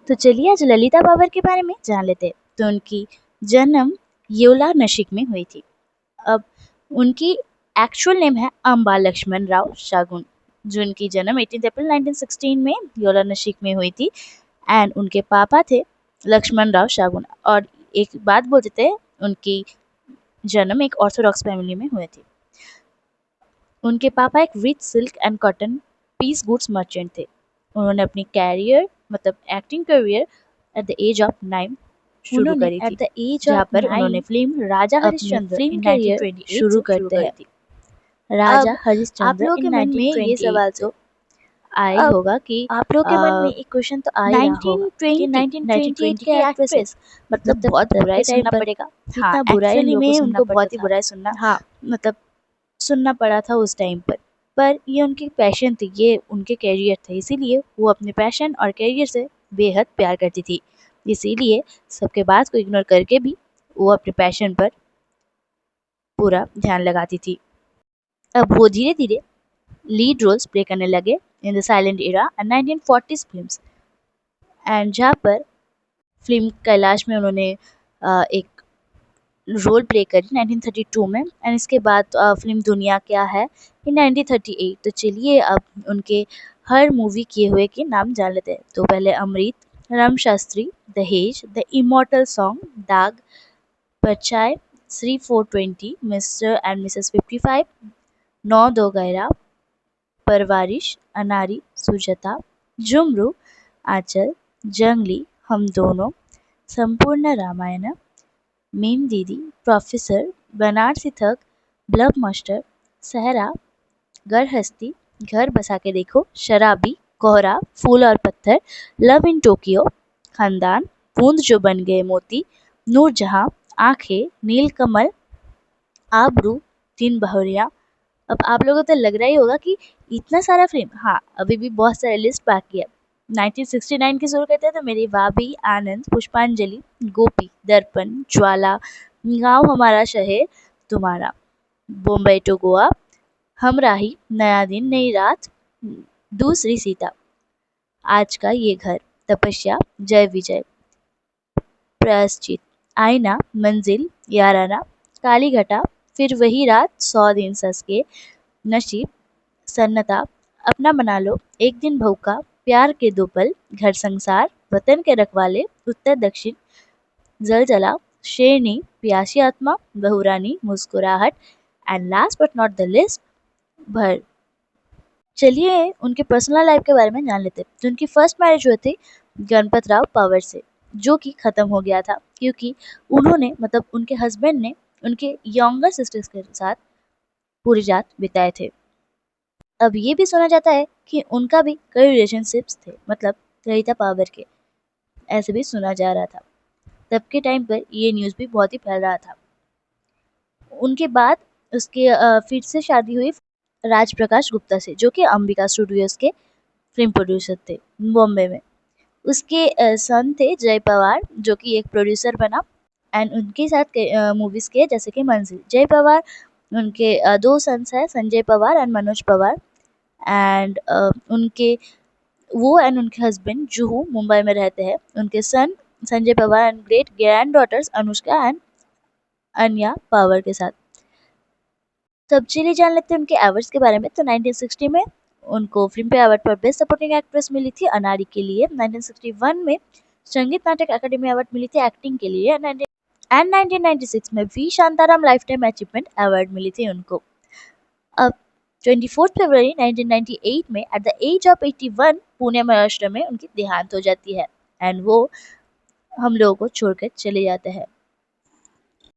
तो चलिए आज ललिता बाबर के बारे में जान लेते हैं। तो उनकी जन्म येवला नासिक में हुई थी। अब उनकी एक्चुअल नेम है अम्बा लक्ष्मण राव शागुन, जो उनकी जन्म 18 अप्रैल 1916 में येवला नासिक में हुई थी। एंड उनके पापा थे लक्ष्मण राव शागुन। और एक बात बोलते थे, उनकी जन्म एक ऑर्थोडॉक्स फैमिली में हुए थे। उनके पापा एक rich silk and cotton piece goods merchant थे। उन्होंने अपनी कैरियर मतलब acting career at the age of 9 शुरू करी थी, जहाँ पर उन्होंने फिल्म राजा हरिश्चंद्र इन 1928 शुरू करते हैं। राजा हरिश्चंद्र इन 1928 ये सवाल तो आई होगा कि आप लोग के मन में एक क्वेश्चन तो आ ही रहा होगा कि 1928 के एक्ट्रेस मतलब बहुत बुरा ही सुनना पड़ेगा। हाँ, एक्चुअली में उनको बहुत ही बुरा ही सुनना, हाँ मतलब सुनना पड़ा था उस टाइम पर ये उनकी पैशन थी, ये उनके कैरियर थे, इसीलिए वो अपने पैशन और कैरियर से बेहद प्यार करती थी। इसीलिए सबके बात को इग्नोर करके भी वो अपने पैशन पर पूरा ध्यान लगाती थी। अब वो धीरे धीरे लीड रोल्स प्ले करने लगे in the silent era and 1940s films. And जहाँ पर फिल्म कैलाश में उन्होंने एक रोल प्ले करी 1932 में। एंड इसके बाद फिल्म दुनिया क्या है इन 1938। तो चलिए अब उनके हर मूवी किए हुए के नाम जान लेते हैं। तो पहले अमृत, राम शास्त्री, दहेज, द इमॉर्टल सॉन्ग, दाग, परछाई, श्री 420, मिस्टर एंड मिसेस 55, नौ दो गैरा, परवारिश, अनारी, सुजाता, जुमरू, आंचल, जंगली, हम दोनों, संपूर्ण रामायण, मीम दीदी, प्रोफेसर, बनारसी थक, ब्लब मास्टर, सहरा, गरहस्ती, घर बसा के देखो, शराबी, कोहरा, फूल और पत्थर, लव इन टोक्यो, खानदान, बूंद जो बन गए मोती, नूरजहां, आंखें, नीलकमल, आबरू, तीन बहुरिया। अब आप लोगों को तो लग रहा ही होगा कि इतना सारा फिल्म, हाँ अभी भी बहुत सारे लिस्ट बाकी है। 1969 की शुरू करते हैं तो मेरी भाभी, आनंद, पुष्पांजलि, गोपी, दर्पण, ज्वाला, गाँव हमारा शहर तुम्हारा, बॉम्बे टू गोवा, हमराही, नया दिन नई रात, दूसरी सीता, आज का ये घर, तपस्या, जय विजय, प्रायश्चित, आईना, मंजिल, याराना, काली घटा, फिर वही रात, 100 दिन सस के, नसीब, सन्नता, अपना बना लो, एक दिन भौका, प्यार के दो पल, घर संसार, वतन के रखवाले, उत्तर दक्षिण, जलजला, शेरनी, प्यासी आत्मा, बहुरानी, मुस्कुराहट and last but not the list, भर। चलिए उनके पर्सनल लाइफ के बारे में जान लेते हैं। तो उनकी फर्स्ट मैरिज हुई थी गणपत राव पवार से, जो कि ख़त्म हो गया था क्योंकि उन्होंने मतलब उनके हस्बैंड ने उनके यंगर सिस्टर्स के साथ पूरी रात बिताए थे। अब ये भी सुना जाता है कि उनका भी कई रिलेशनशिप्स थे, मतलब ललिता पावर के, ऐसे भी सुना जा रहा था। तब के टाइम पर ये न्यूज़ भी बहुत ही फैल रहा था। उनके बाद उसके फिर से शादी हुई राज प्रकाश गुप्ता से, जो कि अंबिका स्टूडियोज के फिल्म प्रोड्यूसर थे बॉम्बे में। उसके सन थे जय पवार, जो कि एक प्रोड्यूसर बना एंड उनके साथ मूवीज किए जैसे कि मंजिल। जय पवार, उनके दो सन्स हैं, संजय पवार एंड मनोज पवार। एंड उनके वो एंड उनके हस्बैंड जुहू मुंबई में रहते हैं। उनके son Sanjay Pawar and great granddaughters Anushka and Anya Pawar के साथ। सब चलिए जान लेते हैं उनके अवार्ड्स के बारे में। तो 1960 में उनको फिल्म पे अवार्ड पर बेस्ट सपोर्टिंग एक्ट्रेस मिली थी अनारी के लिए। 1961 में संगीत नाटक अकादमी अवार्ड मिली थी एक्टिंग के लिए। एंड 1996 में V Shantaram lifetime achievement award मिली थी उनको। अब 24 फरवरी 1998 में at the age of 81 Pune Maharashtra में उनकी देहांत हो जाती है एंड वो हम लोगों को छोड़कर चले जाते हैं।